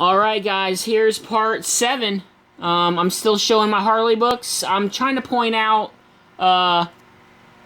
Alright guys, here's part 7. I'm still showing my Harley books. I'm trying to point out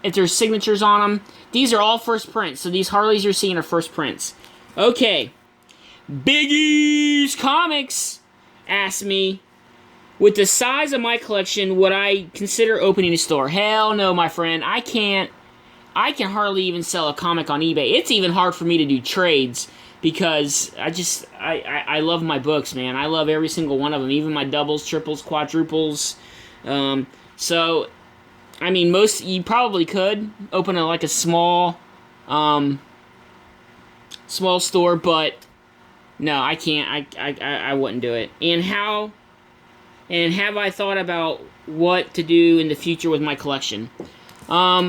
if there's signatures on them. These are all first prints, so these Harleys you're seeing are first prints. Okay. Biggie's Comics asked me, with the size of my collection, would I consider opening a store? Hell no, my friend. I can hardly even sell a comic on eBay. It's even hard for me to do trades because I love my books, man. I love every single one of them, even my doubles, triples, quadruples. So, I mean, you probably could open a small store, but no, I can't. I wouldn't do it. And have I thought about what to do in the future with my collection?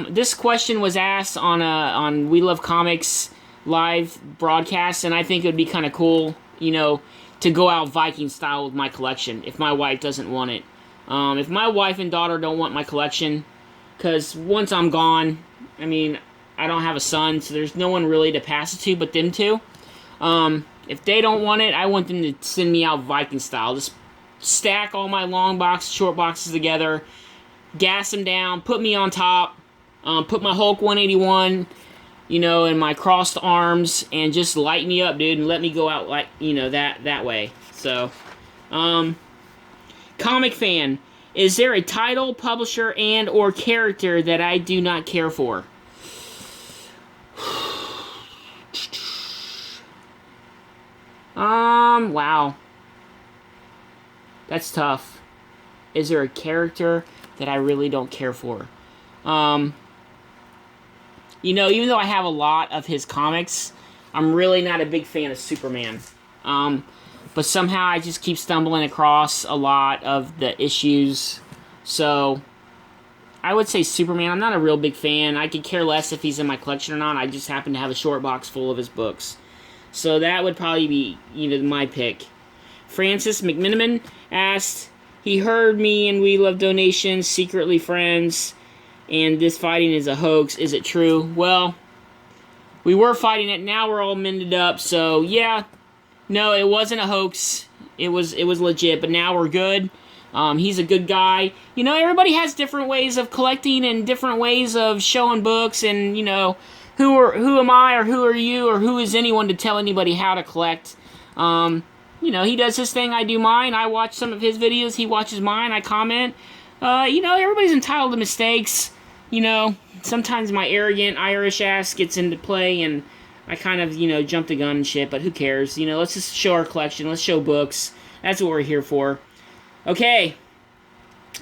This question was asked on We Love Comics live broadcast, and I think it would be kind of cool, to go out Viking style with my collection if my wife doesn't want it. If my wife and daughter don't want my collection, because once I'm gone, I mean, I don't have a son, so there's no one really to pass it to but them two. If they don't want it, I want them to send me out Viking style. Just stack all my long boxes, short boxes together, gas them down, put me on top, put my Hulk 181, in my crossed arms, and just light me up, dude, and let me go out that way. So, comic fan, is there a title, publisher, and or character that I do not care for? Wow. That's tough. Is there a character that I really don't care for? Even though I have a lot of his comics, I'm really not a big fan of Superman. But somehow I just keep stumbling across a lot of the issues. So, I would say Superman. I'm not a real big fan. I could care less if he's in my collection or not. I just happen to have a short box full of his books. So that would probably be, my pick. Francis McMiniman asked, he heard me and We Love Donations, secretly friends, and this fighting is a hoax. Is it true? Well, we were fighting it. Now we're all mended up. So, yeah. No, it wasn't a hoax. It was legit, but now we're good. He's a good guy. Everybody has different ways of collecting and different ways of showing books, and, who am I, or who are you, or who is anyone to tell anybody how to collect? He does his thing, I do mine. I watch some of his videos, he watches mine, I comment. Everybody's entitled to mistakes. Sometimes my arrogant Irish ass gets into play, and I kind of, jump the gun and shit, but who cares? Let's just show our collection, let's show books. That's what we're here for. Okay.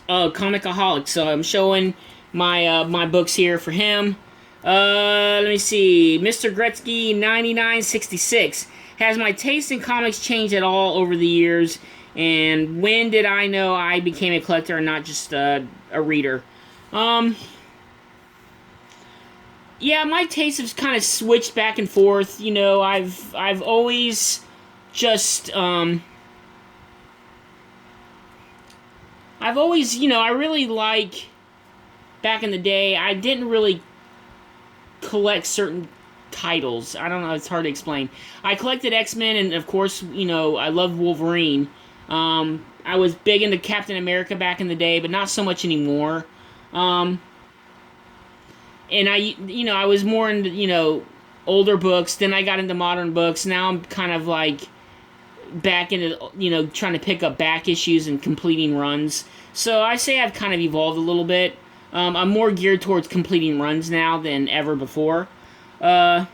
Comicaholic. So I'm showing my books here for him. Let me see. Mr. Gretzky 9966. Has my taste in comics changed at all over the years? And when did I know I became a collector and not just a reader? Yeah, my taste has kind of switched back and forth. I've always just I really like, back in the day, I didn't really collect certain titles. I don't know, it's hard to explain. I collected X-Men, and of course, I loved Wolverine. I was big into Captain America back in the day, but not so much anymore. And I was more into, older books, then I got into modern books. Now I'm kind of back into, trying to pick up back issues and completing runs. So I say I've kind of evolved a little bit. I'm more geared towards completing runs now than ever before. And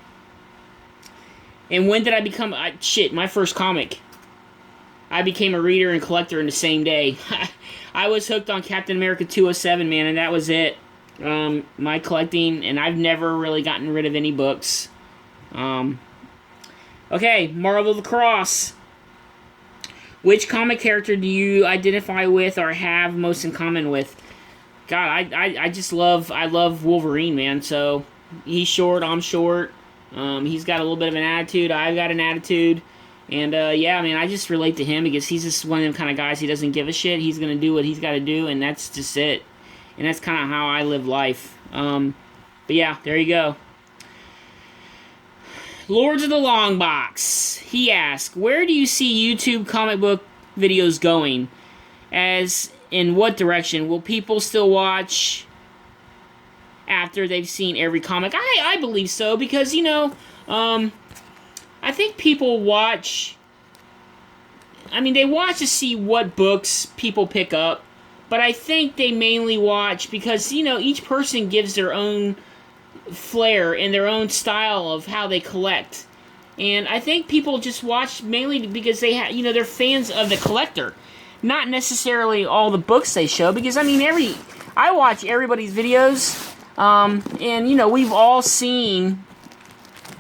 when did I become... my first comic. I became a reader and collector in the same day. I was hooked on Captain America 207, man, and that was it. My collecting, and I've never really gotten rid of any books. Okay, Marvel Lacrosse. Which comic character do you identify with or have most in common with? God, I love Wolverine, man. So, he's short, I'm short. He's got a little bit of an attitude, I've got an attitude. And, yeah, man, I just relate to him because he's just one of them kind of guys, he doesn't give a shit. He's going to do what he's got to do, and that's just it. And that's kind of how I live life. But, yeah, there you go. Lords of the Long Box. He asked, where do you see YouTube comic book videos going? As in what direction? Will people still watch after they've seen every comic? I believe so, because, I think people watch... they watch to see what books people pick up, but I think they mainly watch because, each person gives their own flair and their own style of how they collect. And I think people just watch mainly because they're fans of the collector. Not necessarily all the books they show, because, I watch everybody's videos, and, we've all seen...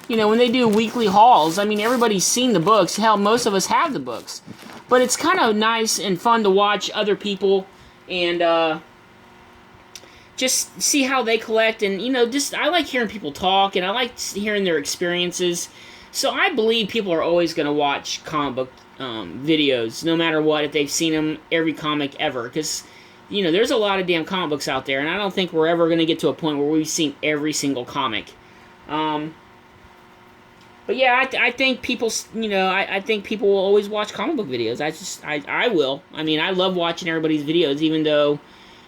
when they do weekly hauls, everybody's seen the books. Hell, most of us have the books. But it's kind of nice and fun to watch other people and just see how they collect. And, I like hearing people talk, and I like hearing their experiences. So I believe people are always going to watch comic book videos, no matter what, if they've seen them, every comic ever. Because, there's a lot of damn comic books out there, and I don't think we're ever going to get to a point where we've seen every single comic. But yeah, I think people, I think people will always watch comic book videos. I will. I love watching everybody's videos, even though,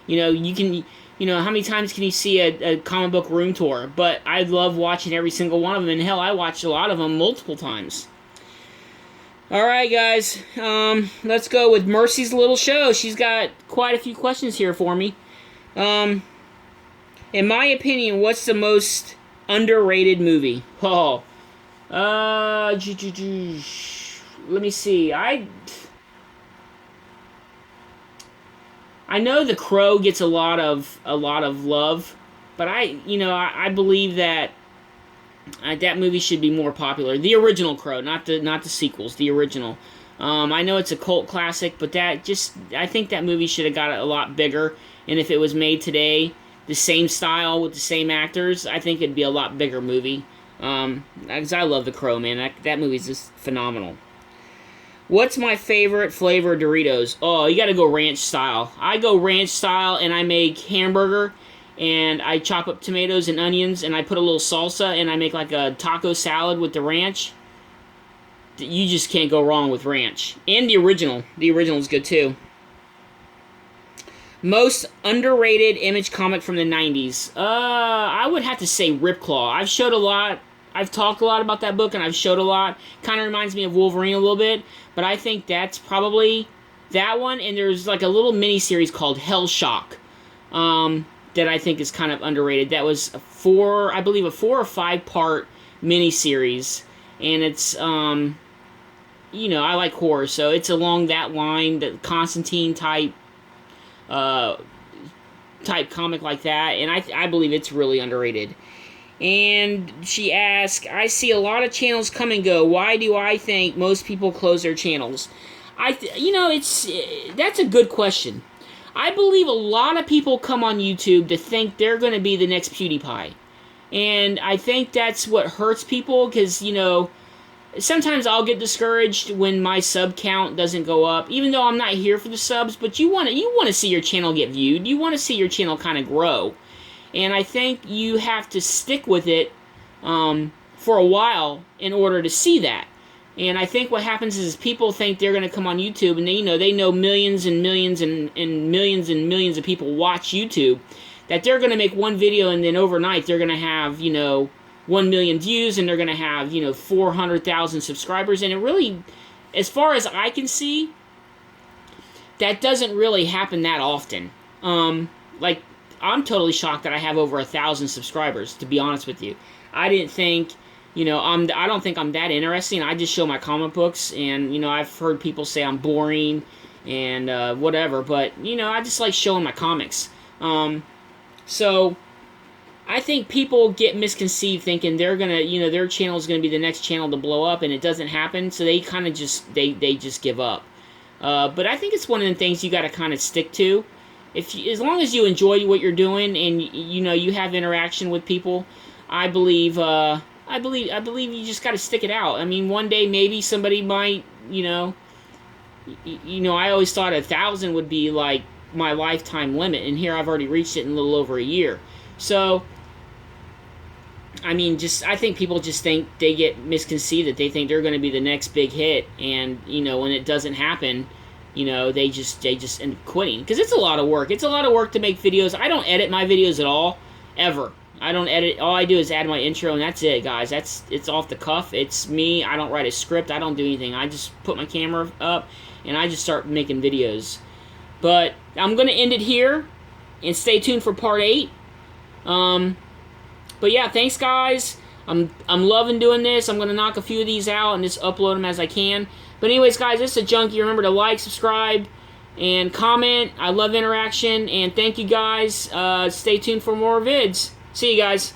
you can, how many times can you see a comic book room tour? But I love watching every single one of them, and hell, I watched a lot of them multiple times. Alright, guys, let's go with Mercy's Little Show. She's got quite a few questions here for me. In my opinion, what's the most underrated movie? Oh, let me see. I know The Crow gets a lot of love, but I believe that that movie should be more popular. The original Crow, not the sequels. The original. I know it's a cult classic, but I think that movie should have got a lot bigger. And if it was made today, the same style with the same actors, I think it'd be a lot bigger movie. Because I love The Crow, man. That movie's just phenomenal. What's my favorite flavor of Doritos? Oh, you gotta go ranch style. I go ranch style, and I make hamburger, and I chop up tomatoes and onions, and I put a little salsa, and I make like a taco salad with the ranch. You just can't go wrong with ranch. And the original. The original is good, too. Most underrated Image comic from the 90s. I would have to say Ripclaw. I've talked a lot about that book, and I've showed a lot. Kind of reminds me of Wolverine a little bit, but I think that's probably that one. And there's like a little mini-series called Hell Shock that I think is kind of underrated. That was I believe a 4 or 5 part mini-series, and it's I like horror, so it's along that line, the Constantine type comic like that, and I believe it's really underrated. And she asked, I see a lot of channels come and go. Why do I think most people close their channels? That's a good question. I believe a lot of people come on YouTube to think they're going to be the next PewDiePie. And I think that's what hurts people, because, sometimes I'll get discouraged when my sub count doesn't go up, even though I'm not here for the subs, but you want to see your channel get viewed. You want to see your channel kind of grow. And I think you have to stick with it for a while in order to see that. And I think what happens is people think they're going to come on YouTube, and they know millions and millions and millions and millions of people watch YouTube, that they're going to make one video, and then overnight they're going to have, 1 million views, and they're going to have, 400,000 subscribers. And it really, as far as I can see, that doesn't really happen that often. I'm totally shocked that I have over 1,000 subscribers, to be honest with you. I didn't think, I don't think I'm that interesting. I just show my comic books, and, I've heard people say I'm boring and whatever, but, I just like showing my comics. So I think people get misconceived thinking they're gonna, their channel is gonna be the next channel to blow up, and it doesn't happen. So they kind of they just give up. But I think it's one of the things you got to kind of stick to. As long as you enjoy what you're doing and you have interaction with people, I believe you just got to stick it out. One day maybe somebody might, I always thought 1,000 would be like my lifetime limit, and here I've already reached it in a little over a year. So I mean, I think people just think they get misconceived, that they think they're going to be the next big hit, and when it doesn't happen, they just end up quitting, because it's a lot of work. It's a lot of work to make videos. I don't edit my videos at all, ever. I don't edit. All I do is add my intro, and that's it, guys. It's off the cuff. It's me. I don't write a script. I don't do anything. I just put my camera up, and I just start making videos. But I'm going to end it here, and stay tuned for part 8. But yeah, thanks, guys. I'm loving doing this. I'm going to knock a few of these out and just upload them as I can. But anyways, guys, this is a Junkie. Remember to like, subscribe, and comment. I love interaction, and thank you, guys. Stay tuned for more vids. See you guys.